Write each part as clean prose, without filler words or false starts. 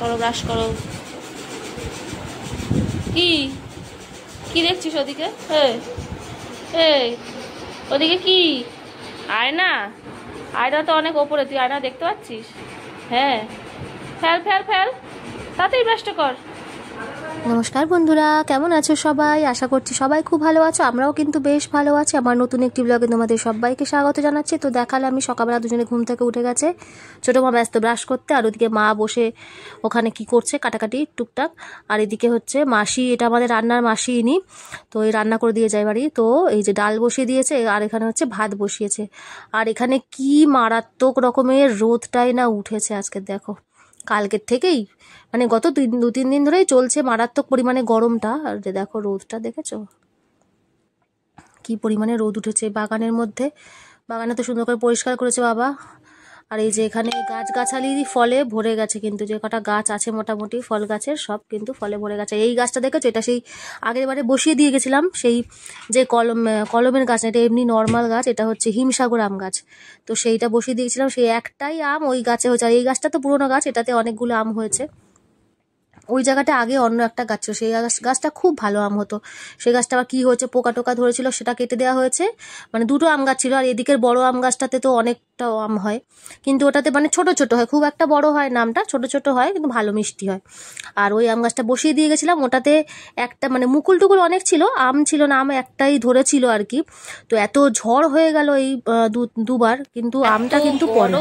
করো ব্রাশ করো। কি কি দেখছিস ওদিকে? এই ওদিকে কি আয়না? আয়না তো অনেক ওপরে, তুই আয়না দেখতে পাচ্ছিস? হ্যাঁ, ফেল ফেল ফেল, তাড়াতাড়ি ব্রাশটা কর। নমস্কার বন্ধুরা, কেমন আছো সবাই? আশা করছি সবাই খুব ভালো আছো। আমরাও কিন্তু বেশ ভালো আছি। আমার নতুন একটি ব্লগে তোমাদের সবাইকে স্বাগত জানাচ্ছি। তো দেখালে আমি সকালবেলা দুজনে ঘুম থেকে উঠে গেছে, ছোটো মা ব্যস্ত ব্রাশ করতে, আর ওদিকে মা বসে ওখানে কি করছে কাটাকাটি টুকটাক। আর এদিকে হচ্ছে মাসি, এটা আমাদের রান্নার মাসি ইনি, তো এই রান্না করে দিয়ে যায় বাড়ি। তো এই যে ডাল বসিয়ে দিয়েছে, আর এখানে হচ্ছে ভাত বসিয়েছে। আর এখানে কি মারাত্মক রকমের রোদটাই না উঠেছে আজকে, দেখো কালকের থেকেই, মানে গত দু তিন দিন ধরেই চলছে মারাত্মক পরিমাণে গরমটা। আর যে দেখো রোদটা দেখেছো কি পরিমাণে রোদ উঠেছে বাগানের মধ্যে। বাগানে তো সুন্দর করে পরিষ্কার করেছে বাবা। আর এই যে এখানে গাছগাছালি ফলে ভরে গেছে, কিন্তু যে কটা গাছ আছে মোটামুটি ফল গাছের সব কিন্তু ফলে ভরে গেছে। এই গাছটা দেখেছো, এটা সেই আগের বারে বসিয়ে দিয়ে গেছিলাম, সেই যে কলমের গাছ না, এটা এমনি নর্মাল গাছ, এটা হচ্ছে হিমসাগর আম গাছ। তো সেইটা বসিয়ে দিয়েছিলাম, সেই একটাই আম ওই গাছে হয়েছে। আর এই গাছটা তো পুরোনো গাছ, এটাতে অনেকগুলো আম হয়েছে। ওই জায়গাটা আগে অন্য একটা গাছ ছিল, সেই গাছটা খুব ভালো আম হতো। সেই গাছটা আবার কি হয়েছে, পোকা টোকা ধরেছিল, সেটা কেটে দেওয়া হয়েছে। মানে দুটো আম গাছ ছিল, আর এদিকের বড় আম গাছটাতে তো অনেকটা আম হয়, কিন্তু ওটাতে মানে ছোট ছোট হয়, খুব একটা বড় হয় না, আমটা ছোট ছোট হয় কিন্তু ভালো মিষ্টি হয়। আর ওই আম গাছটা বসিয়ে দিয়ে গেছিলাম, ওটাতে একটা মানে মুকুল টুকুল অনেক ছিল, আম ছিল না, আম একটাই ধরেছিল আর কি। তো এত ঝড় হয়ে গেল এই দুবার, কিন্তু আমটা কিন্তু পড়েনি,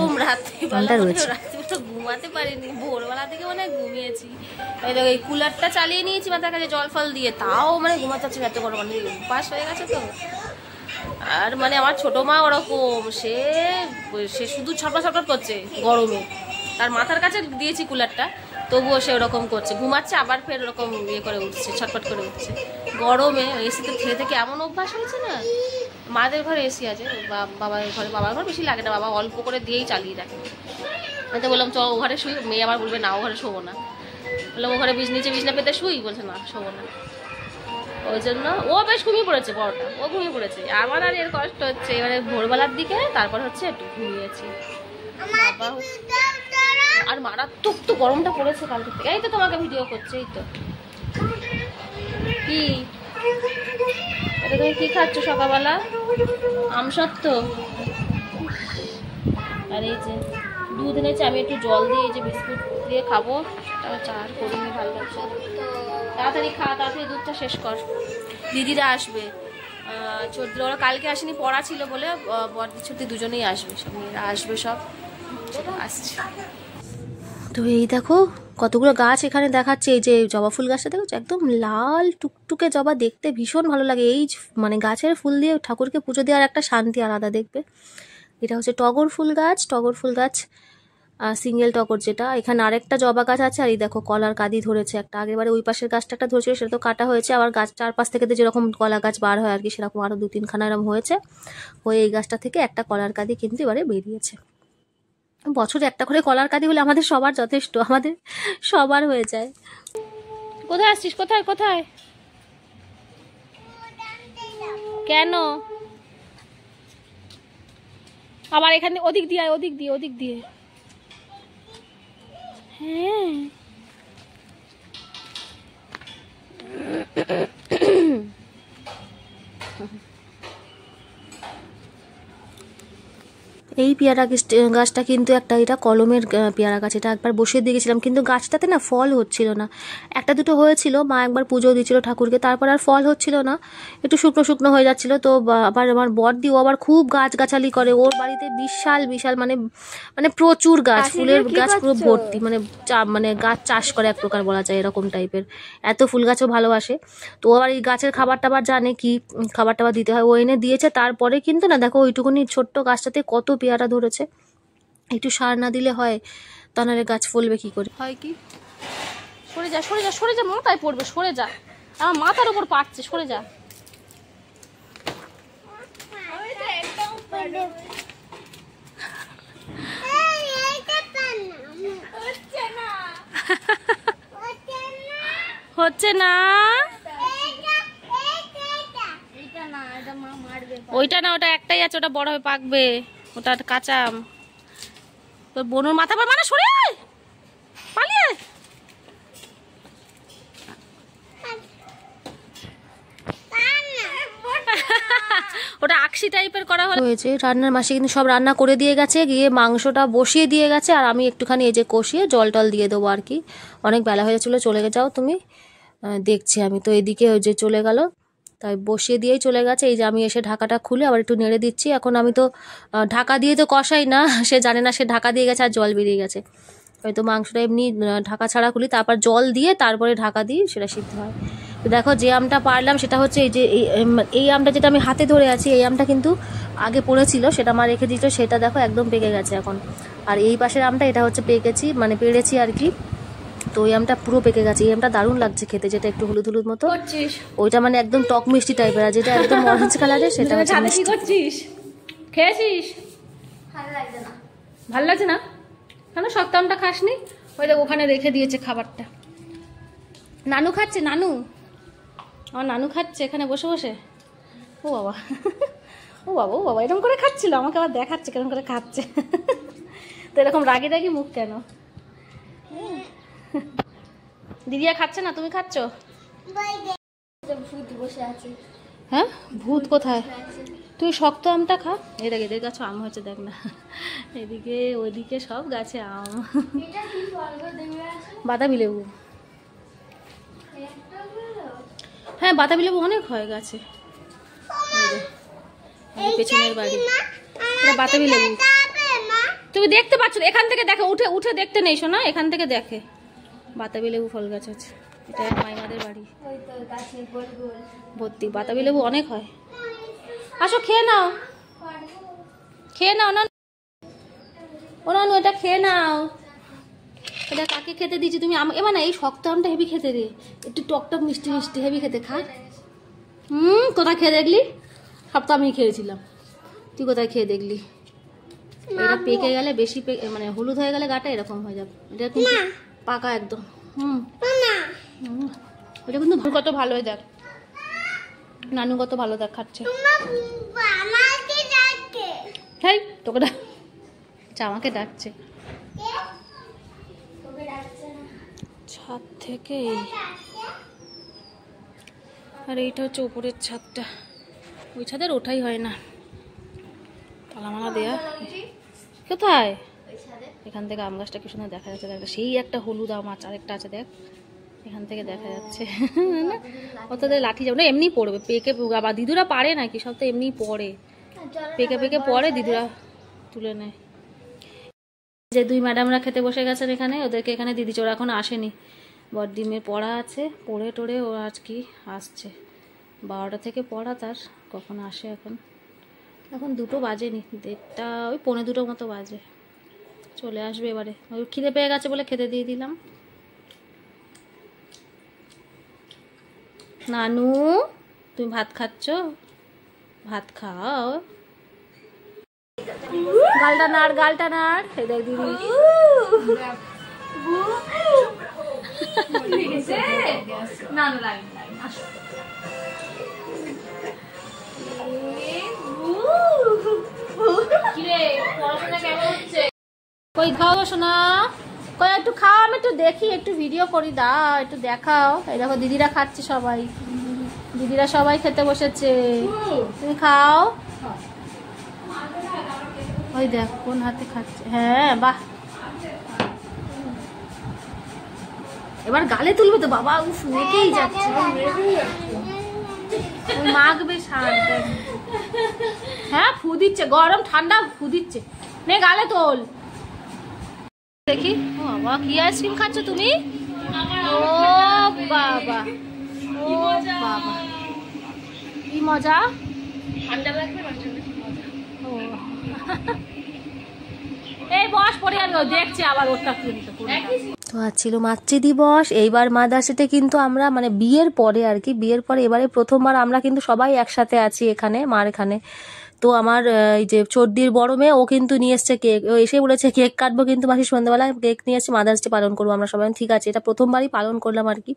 আমটা রয়েছে। ঘুমাতে পারিনি, ভোরবেলা থেকে মানে ঘুমিয়েছি। এই কুলারটা চালিয়ে নিয়েছি মাথার কাছে জল ফল দিয়ে, তাও মানে ঘুমাতে পারছি এত গরম, মানে উপাস হয়ে গেছে তো। আর মানে আমার ছোট মা ওরকম, সে শুধু ছটফট ছটফট করছে গরমে, তার মাথার কাছে দিয়েছি কুলারটা, তবুও সে ওরকম করছে, ঘুমাচ্ছে আবার ফের ওরকম ইয়ে করে উঠছে, ছটফট করে উঠছে গরমে। এসিতে থেকে এমন অভ্যাস হয়েছে না। মাদের ঘরে এসি আছে, বাবার ঘর বেশি লাগে না, বাবা অল্প করে দিয়েই চালিয়ে রাখে। আমি তো বললাম চ ও ঘরে শুই, মেয়ে আবার বলবে না ও ঘরে শোবো না। বললাম ও ঘরে নিচে বিছনা পেতে শুই, বলছে না শোবো না। ওই জন্য ও বেশ ঘুমিয়ে পড়েছে, বড়টা ও ঘুমিয়ে পড়েছে, আমার আর এর কষ্ট হচ্ছে। এবারে ভোরবেলার দিকে তারপর হচ্ছে একটু ঘুমিয়েছি বাবা। আর মারাত্মক তো গরমটা পড়েছে কালকে থেকে। এই তো তোমাকে ভিডিও করছে, এই তো। কি এটা তুমি কি খাচ্ছ সকালবেলা? আমসত্ত্ব। আর এই যে দুধ এনেছে, আমি একটু জল দিয়ে এই যে বিস্কুট দিয়ে খাবো, তারপর চা আর করিনি, ভালো লাগছে। তাড়াতাড়ি খা, তাড়াতাড়ি দুধটা শেষ কর। দিদিরা আসবে, ওরা কালকে আসেনি, পড়া ছিল বলে বড়দি ছুটি দুজনেই আসবে, সব মেয়েরা আসবে, সব আসছে। তো এই দেখো কতগুলো গাছ এখানে দেখাচ্ছে। এই যে জবা ফুল গাছটা দেখো, একদম লাল টুকটুকে জবা, দেখতে ভীষণ ভালো লাগে। এই মানে গাছের ফুল দিয়ে ঠাকুরকে পুজো দেওয়ার একটা শান্তি আলাদা, দেখবে। এটা হচ্ছে টগর ফুল গাছ, সিঙ্গেল টগর যেটা। এখানে আরেকটা জবা গাছ আছে, আর এই দেখো কলার কাঁদি ধরেছে একটা। আগেবারে ওই পাশের গাছটা একটা ধরেছিল, সেটা তো কাটা হয়েছে, আবার গাছ চারপাশ থেকে যেরকম কলা গাছ বার হয় আর কি, সেরকম আরো 2-3খানা এরকম হয়েছে। হয়ে এই গাছটা থেকে একটা কলার কাঁদি কিন্তু এবারে বেরিয়েছে। বছরে একটা করে কলার কাঁদি হলে আমাদের সবার যথেষ্ট, আমাদের সবার হয়ে যায়। কোথায় আসছিস? কোথায় কোথায়? কেন আবার এখানে? ওদিক দিয়ে আয়, ওদিক দিয়ে। হ্যাঁ এই পেয়ারা গাছটা কিন্তু একটা, এটা কলমের পেয়ারা গাছ, এটা একবার বসিয়ে দিয়ে গেছিলাম, কিন্তু গাছটাতে না ফল হচ্ছিল না। একটা দুটো হয়েছিল, মা একবার পুজো দিয়েছিল ঠাকুরকে, তারপর আর ফল হচ্ছিল না, একটু শুকনো শুকনো হয়ে যাচ্ছিল। তো আবার আমার বড়দি, ও আবার খুব গাছগাছালি করে, ওর বাড়িতে বিশাল বিশাল মানে মানে প্রচুর গাছ, ফুলের গাছ পুরো ভর্তি, মানে গাছ চাষ করে এক প্রকার বলা যায়, এরকম টাইপের। এত ফুল গাছও ভালোবাসে। তো আবার এই গাছের খাবার টাবার জানে, কি খাবার টাবার দিতে হয়, ও এনে দিয়েছে। তারপরে কিন্তু না দেখো ওইটুকুনি ছোট্ট গাছটাতে কত পেয়ারা ধরেছে। একটু সার না দিলে হয়, তা নাহলে গাছ ফলবে কি করে? হয় কি? সরে যা সরে যা সরে যা, মাথায় পড়বে, সরে যা, আমার মাথার উপর পাচ্ছে, সরে যা। হচ্ছে না, ওইটা না, ওটা একটাই আছে, ওটা বড় হয়ে পাকবে, ওটা কাঁচা আম। তোর বোনের মাথা পর মানে সরে পালিয়ে মিষ্টি টাইপের করা হয়েছে। রান্নার মাসি কিন্তু সব রান্না করে দিয়ে গেছে, গিয়ে মাংসটা বসিয়ে দিয়ে গেছে, আর আমি একটুখানি এই যে কষিয়ে জল টল দিয়ে দেবো আর কি। অনেক বেলা হয়ে চলে যাও তুমি, দেখছি আমি তো এদিকে ওই যে চলে গেল, তাই বসিয়ে দিয়েই চলে গেছে। এই যে আমি এসে ঢাকাটা খুলে আবার একটু নেড়ে দিচ্ছি। এখন আমি তো ঢাকা দিয়ে তো কষাই না, সে জানে না সে ঢাকা দিয়ে গেছে আর জল বেরিয়ে গেছে। হয়তো মাংসটা এমনি ঢাকা ছাড়া খুলি, তারপর জল দিয়ে তারপরে ঢাকা দিই, সেটা সিদ্ধ হয়। তো দেখো যে আমটা পারলাম সেটা হচ্ছে এই যে এই আমটা যেটা আমি হাতে ধরে আছি, এই আমটা কিন্তু আগে পড়েছিল, সেটা মা রেখে দিয়েছিল, সেটা দেখো একদম পেকে গেছে এখন। আর এই পাশের আমটা এটা হচ্ছে পেরেছি আর কি। তো ওই আমটা পুরো পেকে গেছে। এই আমটা দারুণ লাগছে খেতে, যেটা একটু হলুদ হলুদ মতো, ওইটা মানে একদম টক মিষ্টি টাইপের, আর যেটা একদম অরেঞ্জ কালারের সেটা হচ্ছে মিষ্টি। করছিস? খেয়েছিস? ভালো লাগছে না কেন? শক্ত আমটা খাসনি? ওই দেখ ওখানে রেখে দিয়েছে খাবারটা, নানু খাচ্ছে, নানু, আমার নানু খাচ্ছে এখানে বসে বসে। ও বাবা, ও বাবা, ও বাবা, এরকম করে খাচ্ছিল, আমাকে আবার দেখাচ্ছে কেরকম করে খাচ্ছে। তো এরকম রাগি রাগি মুখ কেন? দিদিয়া খাচ্ছে না, তুমি খাচ্ছ? হ্যাঁ, ভূত কোথায়? তুই শক্ত আমটা খা। এই দেখ, এদের গাছে আম হয়েছে, দেখ না, এদিকে ওইদিকে সব গাছে আম। বাতাবি লেবু, হ্যাঁ বাতাবি লেবু অনেক হয় গাছে। পেছনের বাড়ি, এটা বাতাবি লেবু। তুমি দেখতে পাচ্ছ? এখান থেকে দেখো, উঠে উঠে দেখতে নেই শোনা, এখান থেকে দেখে বাতাবি লেবু ফল গাছ আছে। এটা মাইমাদের বাড়ি, ভর্তি বাতাবি লেবু অনেক হয়। আসো খেয়ে নাও, খেয়ে নাও না, ও না, এটা খেয়ে নাও। এটা কাকে খেতে দিচ্ছি তুমি? এবার না, এই শক্ত আমটা হেভি খেতে রে, একটু টক টক মিষ্টি মিষ্টি হেভি খেতে, খা। কোথায় খেয়ে দেখলি? সব তো আমি খেয়েছিলাম, তুই কোথায় খেয়ে দেখলি? এটা পেকে গেলে বেশি মানে হলুদ হয়ে গেলে গাটা এরকম হয়ে যাবে। এটা কিন্তু পাকা একদম। এটা কিন্তু কত ভালো, দেখ নানু কত ভালো দেখ খাচ্ছে। হ্যাঁ তোকে আমাকে ডাকছে ছাদ থেকে। আর এইটা হচ্ছে উপরের ছাদটা, ওই ছাদের ওঠাই হয় না, তালামালা দেয়া। কোথায়? এখান থেকে আম গাছটা কি সুন্দর দেখা যাচ্ছে, দেখ সেই একটা হলুদ আম আছে, আরেকটা আছে দেখ, এখান থেকে দেখা যাচ্ছে। অতদের লাঠি যাবো না, এমনি পড়বে পেকে। আবার দিদুরা পারে নাকি, সব তো এমনি পড়ে, পেকে পেকে পড়ে, দিদুরা তুলে নেয়। যে দুই ম্যাডামরা খেতে বসে গেছেন এখানে, ওদেরকে এখানে দিদি চোরা এখন আসেনি, বড়দিমের পড়া আছে, পড়ে টোড়ে ও আজ কি আসছে 12টা থেকে পড়া তার, কখন আসে এখন? এখন 2টো বাজেনি, 1:30, ওই 1:45 মতো বাজে, চলে আসবে এবারে। ওই খিদে পেয়ে গেছে বলে খেতে দিয়ে দিলাম। নানু তুমি ভাত খাচ্ছ? ভাত খাও, গালটা নাড়, গালটা নাড়। এই দেখ দিদি, কই খাও শোনা, কই একটু খাও, আমি একটু দেখি, একটু ভিডিও করি, দাও একটু দেখাও। এই দেখো দিদিরা খাচ্ছে, সবাই দিদিরা সবাই খেতে বসেছে, তুমি খাও। ওই দেখ কোন হাতে খাচ্ছে, হ্যাঁ বাহ। এবার গালে তুলবে তো বাবা, উফ মেকেই যাচ্ছে, মাখবে সার। হ্যাঁ ফু দিচ্ছে, গরম ঠান্ডা ফু দিচ্ছে, নে গালে তোল দেখি। ও বাবা, কি আইসক্রিম খাচ্ছ তুমি? ও বাবা, ও বাবা, কি মজা, ঠান্ডা লাগবে। ও এই বস পড়ে যাবে, দেখছে আবার ওটা কিন্তু। তো আজ ছিল মাতৃ দিবস। এইবার মাদার্সডে কিন্তু আমরা মানে বিয়ের পরে আর কি, বিয়ের পরে এবারে প্রথমবার আমরা কিন্তু সবাই একসাথে আছি এখানে, মার এখানে। তো আমার এই যে চর্দির বড় মেয়ে, ও কিন্তু নিয়ে এসছে কেক, ও এসে বলেছে কেক কাটবো, কিন্তু মাসি সন্ধ্যাবেলা কেক নিয়ে এসছে, মাদার্স ডে পালন করবো আমরা সবাই। ঠিক আছে, এটা প্রথমবারই পালন করলাম আর কি।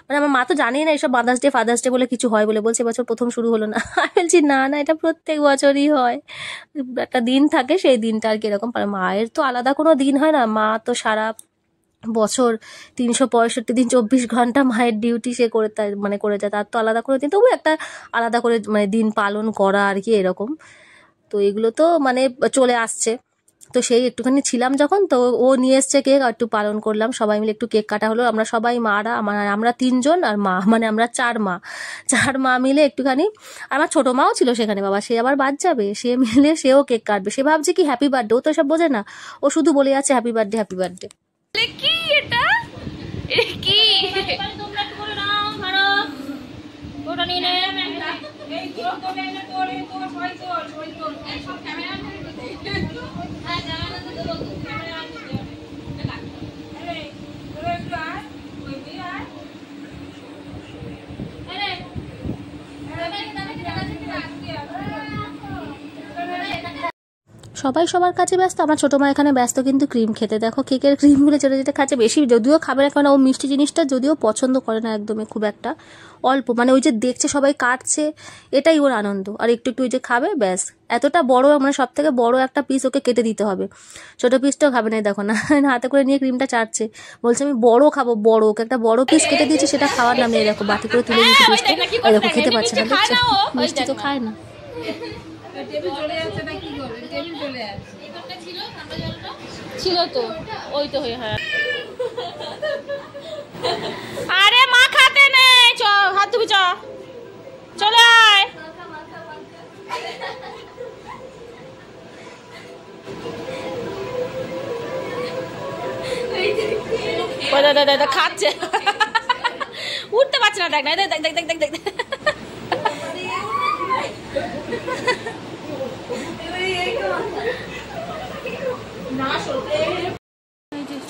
মানে আমার মা তো জানেই না এসব মাদার্স ডে ফাদার্স ডে বলে কিছু হয় বলে, বলছে এবছর প্রথম শুরু হলো না। বলছি না না, এটা প্রত্যেক বছরই হয়, একটা দিন থাকে, সেই দিনটা আর কি এরকম। মায়ের তো আলাদা কোনো দিন হয় না, মা তো সারা বছর 365 দিন 24 ঘন্টা মায়ের ডিউটি সে করে মানে করে যায়, তার তো আলাদা করে দিন, তবু একটা আলাদা করে মানে দিন পালন করা আর কি এরকম। তো এগুলো তো মানে চলে আসছে। তো সেই একটুখানি ছিলাম যখন, তো ও নিয়ে এসছে কেক, একটু পালন করলাম সবাই মিলে, একটু কেক কাটা হলো। আমরা সবাই মারা, আমরা 3 জন আর মা, মানে আমরা 4 মা মিলে একটুখানি। আর আমার ছোট মাও ছিল সেখানে, বাবা সে আবার বাদ যাবে, সে মিলে সেও কেক কাটবে। সে ভাবছে কি হ্যাপি বার্থডে, ও তো সব বোঝে না, ও শুধু বলে যাচ্ছে হ্যাপি বার্থডে হ্যাপি বার্থডে। কি এটা কি তোমরা একটু করে নাও, ধরো ওটা নিয়ে নে, এই তোর তো এনে তোর এই তোর সবাই তোর এই সব ক্যামেরা আনতে দিতে, হ্যাঁ ক্যামেরা আনতে দিতে, ক্যামেরা আনতে দিতে, এই তোর একটু আয়, ওই দিয়ে আয়, আরে সবাই সবার কাছে ব্যস্ত, আমার ছোট মা এখানে ব্যস্ত কিন্তু ক্রিম খেতে। দেখো কেকের ক্রিমগুলো যেটা যেটা খাচ্ছে, বেশি যদিও খাবে না, কারণ ও মিষ্টি জিনিসটা যদিও পছন্দ করে না একদমই, খুব একটা অল্প, মানে ওই যে দেখছে সবাই কাটছে এটাই ওর আনন্দ, আর একটু একটু ওই যে খাবে ব্যাস। এতটা বড় মানে সব থেকে বড় একটা পিস ওকে কেটে দিতে হবে, ছোট পিসটাও খাবে না। দেখো না হাতে করে নিয়ে ক্রিমটা চাটছে, বলছে আমি বড় খাবো, বড়। ওকে একটা বড় পিস কেটে দিয়েছে, সেটা খাওয়ার নাম নেই। দেখো বাটি করে তুলে দিয়েছে পিসটা, আর দেখো খেতে পাচ্ছে না, দেখছো মিষ্টি তো খায় না। ছিল তো ওই তো হ্যাঁ। আরে মা খাতে নেই, চ হাত ধুবি, চলে আয়। খাচ্ছে, উঠতে পারছে না, দেখ না, দেখ দেখ দেখ দেখ দেখ।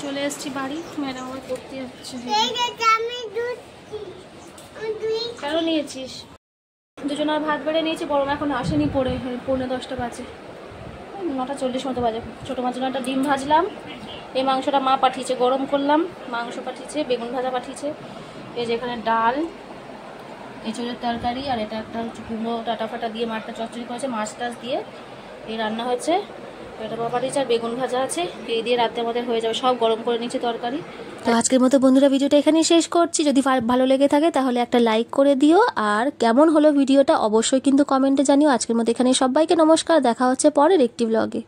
চলে এসছি বাড়ি, ম্যাডাম আমার পড়তে যাচ্ছে। কেন নিয়েছিস? দুজন আর ভাত বেড়ে নিয়েছি, বড় মা এখন আসেনি, পড়ে 9:45 বাজে, 9:40 মতো বাজে। ছোটো মাছ একটা ডিম ভাজলাম, এই মাংসটা মা পাঠিয়েছে, গরম করলাম, মাংস পাঠিয়েছে, বেগুন ভাজা পাঠিয়েছে, এই যে এখানে ডাল, এঁচড়ের তরকারি, আর এটা একটা কুমড়ো টাটা ফাটা দিয়ে মাছটা চচ্চড়ি করেছে, মাছ টাছ দিয়ে এই রান্না হয়েছে। এটা বাবা পাঠিয়েছে, আর বেগুন ভাজা আছে, এই দিয়ে রাতে আমাদের হয়ে যাবে, সব গরম করে নিচ্ছে তরকারি। তো আজকের মতো বন্ধুরা ভিডিওটা এখানেই শেষ করছি। যদি ভালো লেগে থাকে তাহলে একটা লাইক করে দিও, আর কেমন হলো ভিডিওটা অবশ্যই কিন্তু কমেন্টে জানিও। আজকের মতো এখানে সবাইকে নমস্কার, দেখা হচ্ছে পরের একটি ব্লগে।